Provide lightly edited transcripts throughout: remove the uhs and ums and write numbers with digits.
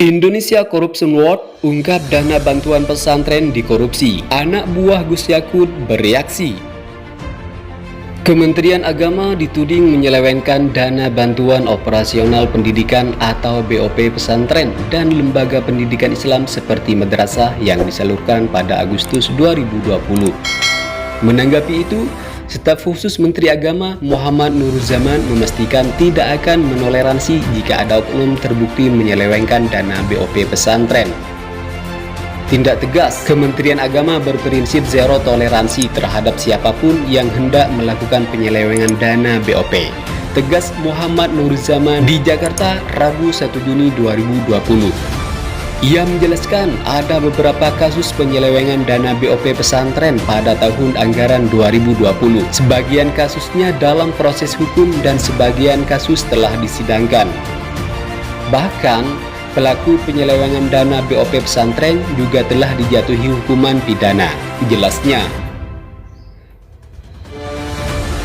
Indonesia Corruption Watch ungkap dana bantuan pesantren dikorupsi. Anak buah Gus Yakut bereaksi. Kementerian Agama dituding menyelewengkan dana bantuan operasional pendidikan atau BOP pesantren dan lembaga pendidikan Islam seperti madrasah yang disalurkan pada Agustus 2020. Menanggapi itu, Staf Khusus Menteri Agama Muhammad Nuruzzaman memastikan tidak akan menoleransi jika ada oknum terbukti menyelewengkan dana BOP pesantren. Tindak tegas, Kementerian Agama berprinsip zero toleransi terhadap siapapun yang hendak melakukan penyelewengan dana BOP. Tegas Muhammad Nuruzzaman di Jakarta, Rabu 1 Juni 2020. Ia menjelaskan ada beberapa kasus penyelewengan dana BOP pesantren pada tahun anggaran 2020. Sebagian kasusnya dalam proses hukum dan sebagian kasus telah disidangkan. Bahkan, pelaku penyelewengan dana BOP pesantren juga telah dijatuhi hukuman pidana. Jelasnya,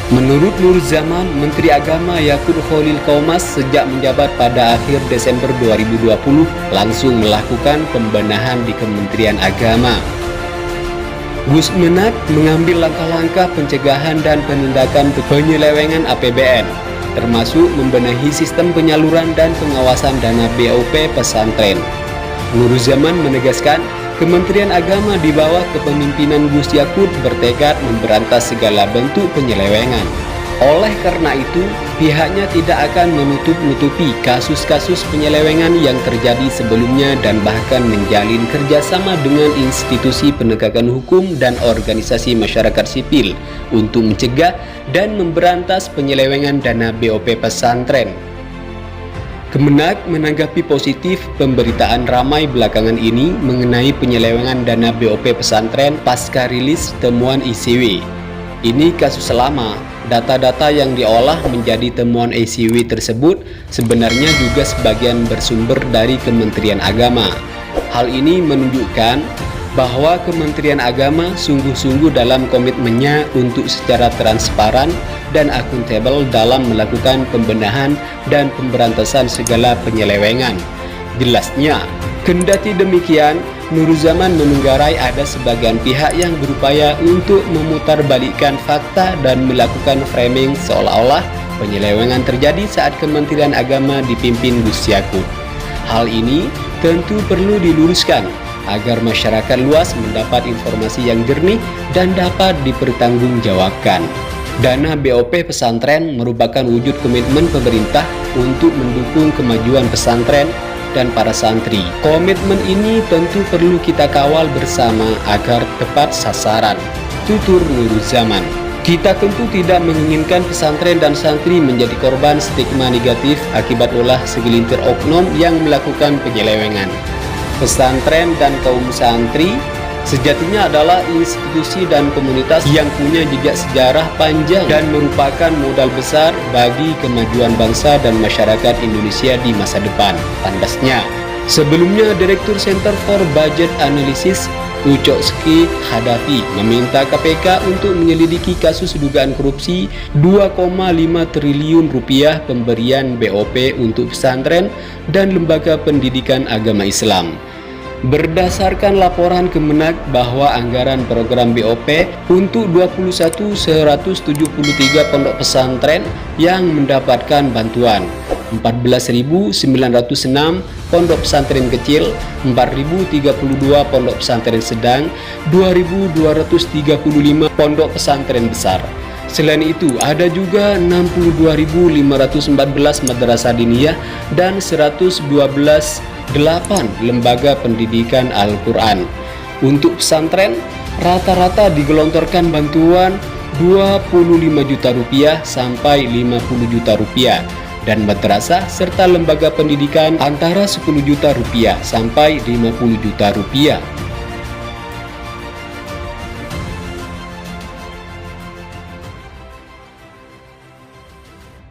menurut Nuruzzaman, Menteri Agama Yakut Khalil Qaumas sejak menjabat pada akhir Desember 2020 langsung melakukan pembenahan di Kementerian Agama. Gus Menak mengambil langkah-langkah pencegahan dan penindakan penyelewengan APBN, termasuk membenahi sistem penyaluran dan pengawasan dana BOP pesantren. Nuruzzaman menegaskan, Kementerian Agama di bawah kepemimpinan Gus Yakut bertekad memberantas segala bentuk penyelewengan. Oleh karena itu, pihaknya tidak akan menutup-nutupi kasus-kasus penyelewengan yang terjadi sebelumnya dan bahkan menjalin kerjasama dengan institusi penegakan hukum dan organisasi masyarakat sipil untuk mencegah dan memberantas penyelewengan dana BOP pesantren. Kemenak menanggapi positif pemberitaan ramai belakangan ini mengenai penyelewengan dana BOP pesantren pasca rilis temuan ICW. Ini kasus lama. Data-data yang diolah menjadi temuan ICW tersebut sebenarnya juga sebagian bersumber dari Kementerian Agama. Hal ini menunjukkan bahwa Kementerian Agama sungguh-sungguh dalam komitmennya untuk secara transparan dan akuntabel dalam melakukan pembenahan dan pemberantasan segala penyelewengan. Jelasnya, kendati demikian, Nuruzzaman menunggarai ada sebagian pihak yang berupaya untuk memutarbalikkan fakta dan melakukan framing seolah-olah penyelewengan terjadi saat Kementerian Agama dipimpin Gus Yakut. Hal ini tentu perlu diluruskan agar masyarakat luas mendapat informasi yang jernih dan dapat dipertanggungjawabkan. Dana BOP pesantren merupakan wujud komitmen pemerintah untuk mendukung kemajuan pesantren dan para santri. Komitmen ini tentu perlu kita kawal bersama agar tepat sasaran, tutur Nuruzzaman. Kita tentu tidak menginginkan pesantren dan santri menjadi korban stigma negatif akibat ulah segelintir oknum yang melakukan penyelewengan. Pesantren dan kaum santri sejatinya adalah institusi dan komunitas yang punya jejak sejarah panjang dan merupakan modal besar bagi kemajuan bangsa dan masyarakat Indonesia di masa depan, tandasnya. Sebelumnya, Direktur Center for Budget Analysis Ucokski Hadafi meminta KPK untuk menyelidiki kasus dugaan korupsi 2,5 triliun rupiah pemberian BOP untuk pesantren dan lembaga pendidikan agama Islam. Berdasarkan laporan Kemenak bahwa anggaran program BOP untuk 21.173 pondok pesantren yang mendapatkan bantuan, 14.906 pondok pesantren kecil, 4.032 pondok pesantren sedang, 2.235 pondok pesantren besar. Selain itu, ada juga 62.514 madrasah diniyah dan 112 lembaga pendidikan Al-Quran. Untuk pesantren, rata-rata digelontorkan bantuan 25 juta rupiah sampai 50 juta rupiah, dan madrasah serta lembaga pendidikan antara 10 juta rupiah sampai 50 juta rupiah.